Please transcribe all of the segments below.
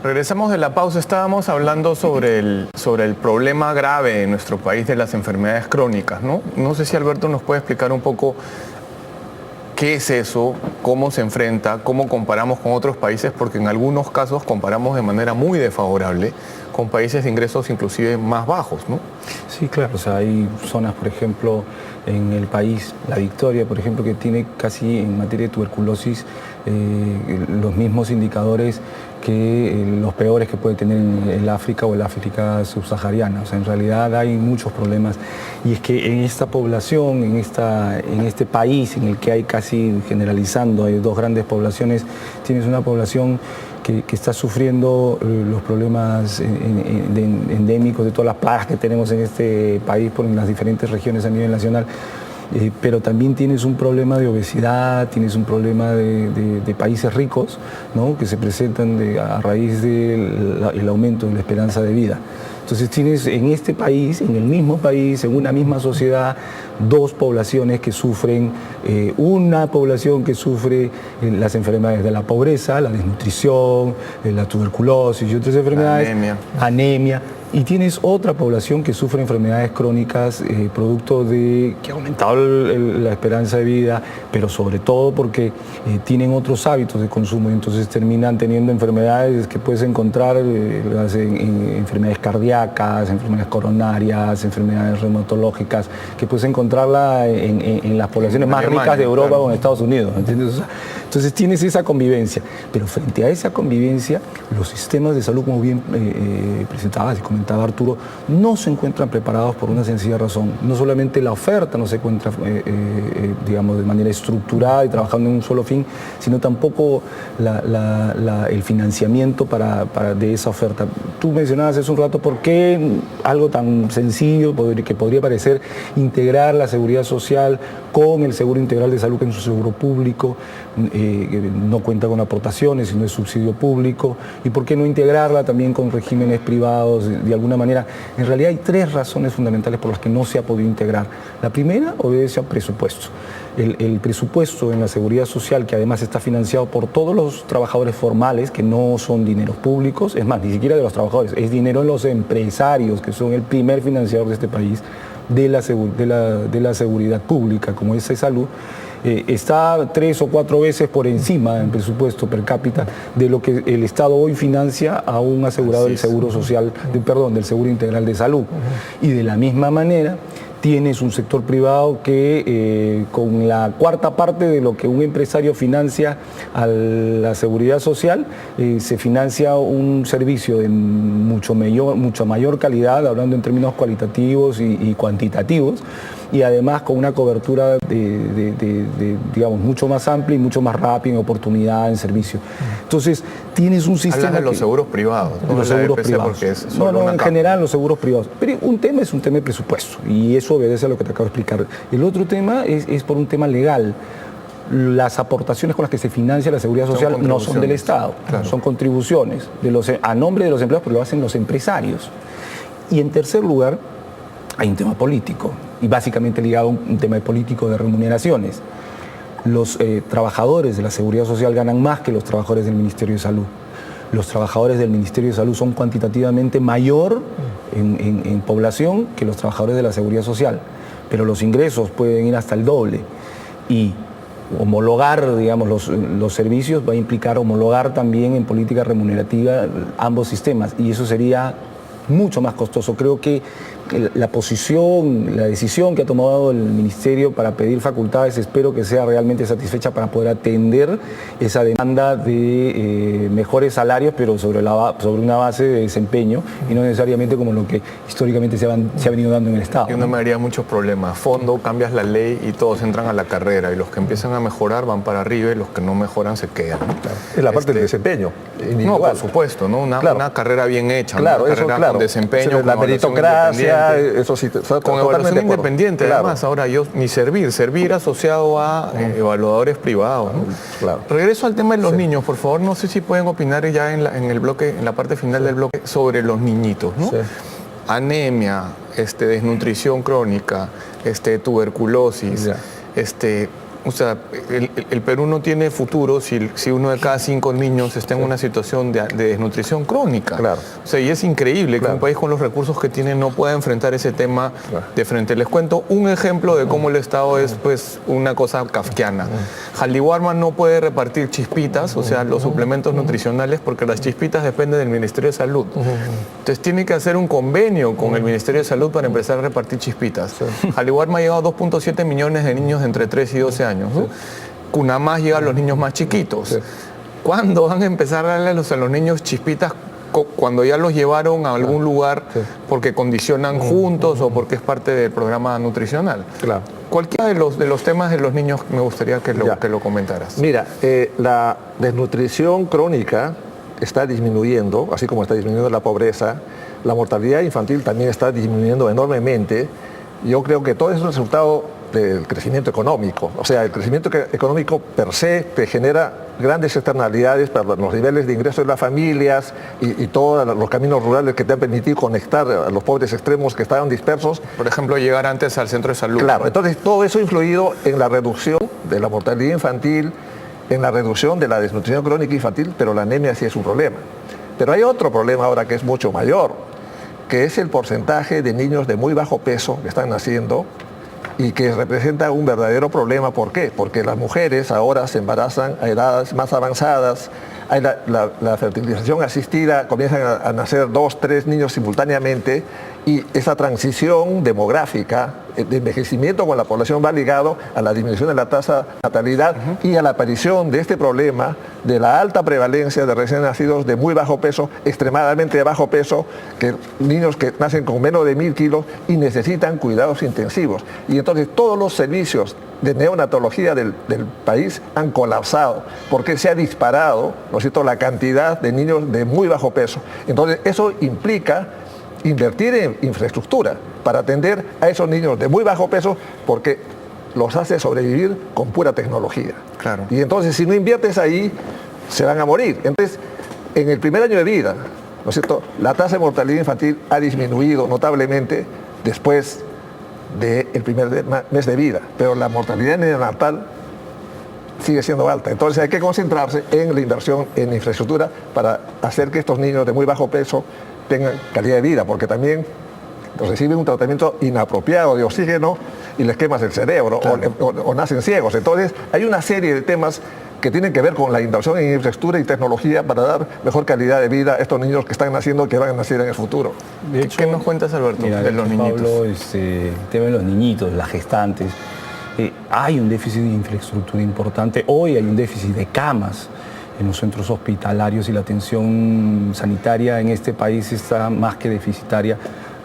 Regresamos de la pausa. Estábamos hablando sobre el problema grave en nuestro país de las enfermedades crónicas, ¿no? No sé si Alberto nos puede explicar un poco qué es eso, cómo se enfrenta, cómo comparamos con otros países, porque en algunos casos comparamos de manera muy desfavorable con países de ingresos inclusive más bajos, ¿no? Sí, claro. O sea, hay zonas, por ejemplo, en el país, La Victoria, por ejemplo, que tiene casi en materia de tuberculosis los mismos indicadores que los peores que puede tener en el África o el África subsahariana. O sea, en realidad hay muchos problemas. Y es que en esta población, en este país en el que hay casi, generalizando, hay dos grandes poblaciones, tienes una población que está sufriendo los problemas endémicos de todas las plagas que tenemos en este país por las diferentes regiones a nivel nacional. Pero también tienes un problema de obesidad, tienes un problema de países ricos, ¿no?, que se presentan a raíz del aumento de la esperanza de vida. Entonces tienes en este país, en el mismo país, en una misma sociedad, dos poblaciones que sufren, una población que sufre las enfermedades de la pobreza, la desnutrición, la tuberculosis y otras enfermedades, anemia. Y tienes otra población que sufre enfermedades crónicas producto de que ha aumentado la esperanza de vida, pero sobre todo porque tienen otros hábitos de consumo y entonces terminan teniendo enfermedades que puedes encontrar, enfermedades cardíacas, enfermedades coronarias, enfermedades reumatológicas, que puedes encontrarla en las poblaciones más ricas de Europa o en Estados Unidos, ¿entiendes? O sea, entonces tienes esa convivencia, pero frente a esa convivencia, los sistemas de salud, como bien presentabas y comentaba Arturo, no se encuentran preparados por una sencilla razón. No solamente la oferta no se encuentra, digamos, de manera estructurada y trabajando en un solo fin, sino tampoco el financiamiento de esa oferta. Tú mencionabas hace un rato por qué algo tan sencillo que podría parecer integrar la seguridad social con el seguro integral de salud, que es un seguro público, no cuenta con aportaciones, sino es subsidio público, y por qué no integrarla también con regímenes privados de alguna manera. En realidad hay tres razones fundamentales por las que no se ha podido integrar. La primera obedece a presupuesto. El presupuesto en la seguridad social, que además está financiado por todos los trabajadores formales, que no son dineros públicos, es más, ni siquiera de los trabajadores, es dinero de los empresarios, que son el primer financiador de este país, de la seguridad pública, como es salud, está 3 o 4 veces por encima en presupuesto per cápita de lo que el Estado hoy financia a un asegurado del seguro social, del seguro integral de salud. Y de la misma manera tienes un sector privado que con la cuarta parte de lo que un empresario financia a la seguridad social, se financia un servicio de mucho mayor calidad, hablando en términos cualitativos y cuantitativos, y además con una cobertura digamos, mucho más amplia y mucho más rápida en oportunidad, en servicio. Entonces, tienes un sistema... Hablas de los seguros privados, ¿no? Los seguros privados. Porque es solo en general los seguros privados. Pero un tema es un tema de presupuesto, y eso obedece a lo que te acabo de explicar. El otro tema es por un tema legal. Las aportaciones con las que se financia la seguridad social no son del Estado, claro, son contribuciones a nombre de los empleados, pero lo hacen los empresarios. Y en tercer lugar, hay un tema político, y básicamente ligado a un tema político de remuneraciones. Los trabajadores de la seguridad social ganan más que los trabajadores del Ministerio de Salud. Los trabajadores del Ministerio de Salud son cuantitativamente mayor en población que los trabajadores de la seguridad social, pero los ingresos pueden ir hasta el doble. Y homologar, digamos, los servicios va a implicar homologar también en política remunerativa ambos sistemas, y eso sería mucho más costoso. Creo que la decisión que ha tomado el Ministerio para pedir facultades, espero que sea realmente satisfecha para poder atender esa demanda de mejores salarios, pero sobre una base de desempeño, y no necesariamente como lo que históricamente se ha venido dando en el Estado. Yo no me haría muchos problemas. Fondo, cambias la ley y todos entran a la carrera, y los que empiezan a mejorar van para arriba y los que no mejoran se quedan, ¿no? Claro. Es la parte del desempeño individual. No, por supuesto, ¿no? Una carrera bien hecha, claro, una carrera con desempeño, la meritocracia, eso sí, con evaluación independiente, claro. Además, ahora servir asociado a evaluadores privados, ¿no? Claro. Regreso al tema de los niños, por favor. No sé si pueden opinar ya en el bloque, en la parte final del bloque, sobre los niñitos, ¿no? Sí. Anemia, desnutrición crónica, tuberculosis, O sea, el Perú no tiene futuro si uno de cada 5 niños está en una situación de desnutrición crónica. Claro. O sea, y es increíble que un país con los recursos que tiene no pueda enfrentar ese tema de frente. Les cuento un ejemplo de cómo el Estado es pues una cosa kafkiana. Jaldihuarma no puede repartir chispitas, o sea, los suplementos nutricionales, porque las chispitas dependen del Ministerio de Salud. Entonces tiene que hacer un convenio con el Ministerio de Salud para empezar a repartir chispitas. Jaldihuarma ha llegado a 2.7 millones de niños de entre 3 y 12 años. ¿no? Cunamás llega a los niños más chiquitos. ¿Cuándo van a empezar a darle a los niños chispitas? Cuando ya los llevaron a algún lugar porque condicionan juntos o porque es parte del programa nutricional. Claro. Cualquiera de los temas de los niños me gustaría que lo comentaras. Mira, la desnutrición crónica está disminuyendo, así como está disminuyendo la pobreza. La mortalidad infantil también está disminuyendo enormemente. Yo creo que todo es un resultado del crecimiento económico. O sea, el crecimiento económico per se te genera grandes externalidades para los niveles de ingreso de las familias y todos los caminos rurales que te han permitido conectar a los pobres extremos que estaban dispersos. Por ejemplo, llegar antes al centro de salud. Claro, entonces todo eso ha influido en la reducción de la mortalidad infantil, en la reducción de la desnutrición crónica infantil, pero la anemia sí es un problema. Pero hay otro problema ahora que es mucho mayor, que es el porcentaje de niños de muy bajo peso que están naciendo y que representa un verdadero problema. ¿Por qué? Porque las mujeres ahora se embarazan a edades más avanzadas, hay la fertilización asistida, comienzan a nacer 2, 3 niños simultáneamente y esa transición demográfica de envejecimiento con la población va ligado a la disminución de la tasa de natalidad y a la aparición de este problema de la alta prevalencia de recién nacidos de muy bajo peso, extremadamente de bajo peso, que niños que nacen con menos de 1000 kilos y necesitan cuidados intensivos. Y entonces todos los servicios de neonatología del país han colapsado porque se ha disparado, ¿no es cierto?, la cantidad de niños de muy bajo peso. Entonces eso implica invertir en infraestructura para atender a esos niños de muy bajo peso porque los hace sobrevivir con pura tecnología. Claro. Y entonces si no inviertes ahí, se van a morir. Entonces, en el primer año de vida, ¿no es cierto?, la tasa de mortalidad infantil ha disminuido notablemente después del primer mes de vida, pero la mortalidad neonatal sigue siendo alta. Entonces hay que concentrarse en la inversión en infraestructura para hacer que estos niños de muy bajo peso tengan calidad de vida, porque también reciben un tratamiento inapropiado de oxígeno y les quemas el cerebro, claro, o nacen ciegos. Entonces hay una serie de temas que tienen que ver con la inversión en infraestructura y tecnología para dar mejor calidad de vida a estos niños que están naciendo y que van a nacer en el futuro. De hecho, ¿qué nos cuentas, Alberto, de los niñitos? Pablo, el tema de los niñitos, las gestantes, hay un déficit de infraestructura importante. Hoy hay un déficit de camas en los centros hospitalarios y la atención sanitaria en este país está más que deficitaria.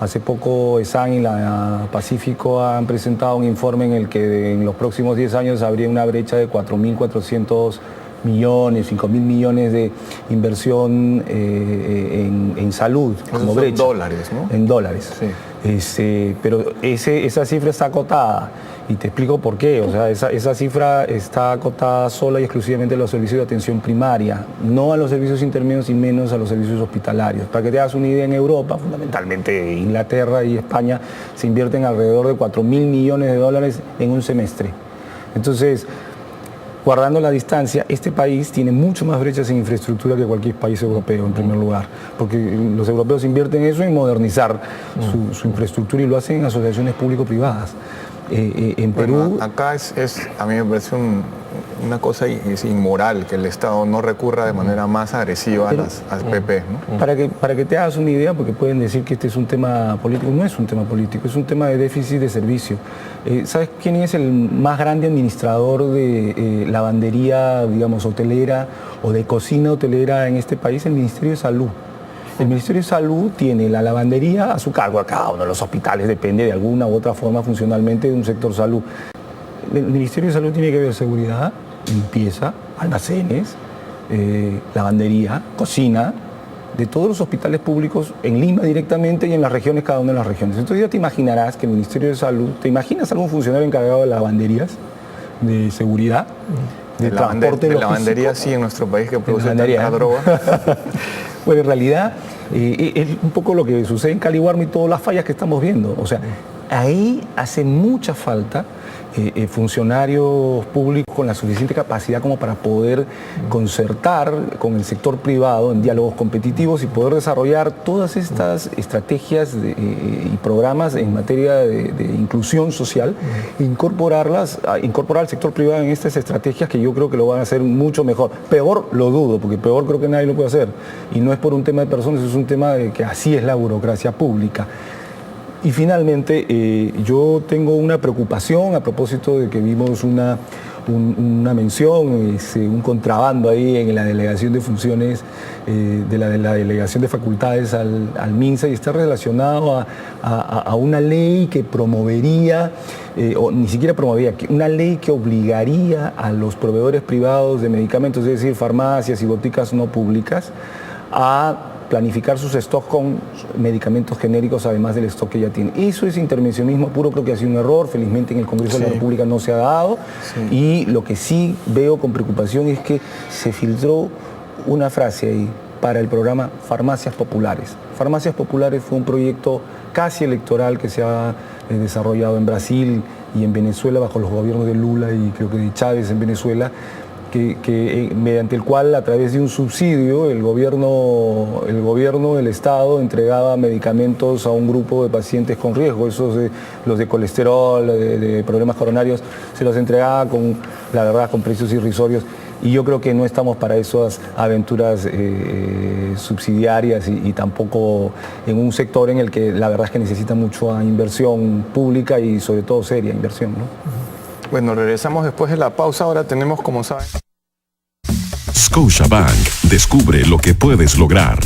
Hace poco ESAN y la Pacífico han presentado un informe en el que en los próximos 10 años habría una brecha de 4.400 millones, 5.000 millones de inversión en salud como brecha. En dólares, ¿no? En dólares. Sí. Pero esa cifra está acotada. Y te explico por qué. O sea, esa cifra está acotada sola y exclusivamente a los servicios de atención primaria, no a los servicios intermedios y menos a los servicios hospitalarios. Para que te hagas una idea, en Europa, fundamentalmente Inglaterra y España, se invierten alrededor de 4.000 millones de dólares en un semestre. Entonces, guardando la distancia, este país tiene mucho más brechas en infraestructura que cualquier país europeo, en primer lugar, porque los europeos invierten eso en modernizar su infraestructura y lo hacen en asociaciones público-privadas. En Perú... Acá a mí me parece una cosa inmoral que el Estado no recurra de manera más agresiva a las PP, ¿no? Para que te hagas una idea, porque pueden decir que este es un tema político, no es un tema político, es un tema de déficit de servicio. ¿Sabes quién es el más grande administrador de lavandería, digamos, hotelera o de cocina hotelera en este país? El Ministerio de Salud. El Ministerio de Salud tiene la lavandería a su cargo, a cada uno de los hospitales, depende de alguna u otra forma funcionalmente de un sector salud. El Ministerio de Salud tiene que ver seguridad, limpieza, almacenes, lavandería, cocina, de todos los hospitales públicos en Lima directamente y en las regiones, cada una de las regiones. Entonces ya te imaginarás que el Ministerio de Salud, ¿te imaginas algún funcionario encargado de lavanderías, de seguridad? De lavandería, sí, en nuestro país que produce tanta droga. Bueno, en realidad es un poco lo que sucede en Jaldihuarma y todas las fallas que estamos viendo. O sea, ahí hace mucha falta funcionarios públicos con la suficiente capacidad como para poder concertar con el sector privado en diálogos competitivos y poder desarrollar todas estas estrategias y programas en materia de inclusión social, incorporar al sector privado en estas estrategias que yo creo que lo van a hacer mucho mejor. Peor lo dudo, porque peor creo que nadie lo puede hacer. Y no es por un tema de personas, es un tema de que así es la burocracia pública. Y finalmente, yo tengo una preocupación a propósito de que vimos una mención, un contrabando ahí en la delegación de funciones, de la delegación de facultades al MINSA, y está relacionado a una ley que promovería, o ni siquiera promovería, una ley que obligaría a los proveedores privados de medicamentos, es decir, farmacias y boticas no públicas, a planificar sus stocks con medicamentos genéricos, además del stock que ya tiene. Eso es intervencionismo puro, creo que ha sido un error, felizmente en el Congreso de la República no se ha dado, y lo que sí veo con preocupación es que se filtró una frase ahí para el programa Farmacias Populares. Farmacias Populares fue un proyecto casi electoral que se ha desarrollado en Brasil y en Venezuela bajo los gobiernos de Lula y creo que de Chávez en Venezuela, mediante el cual, a través de un subsidio, el gobierno del Estado entregaba medicamentos a un grupo de pacientes con riesgo, los de colesterol, de problemas coronarios, se los entregaba con precios irrisorios. Y yo creo que no estamos para esas aventuras subsidiarias y tampoco en un sector en el que la verdad es que necesita mucha inversión pública y sobre todo seria inversión, ¿no? Bueno, regresamos después de la pausa. Ahora tenemos, como saben... Scotiabank. Descubre lo que puedes lograr.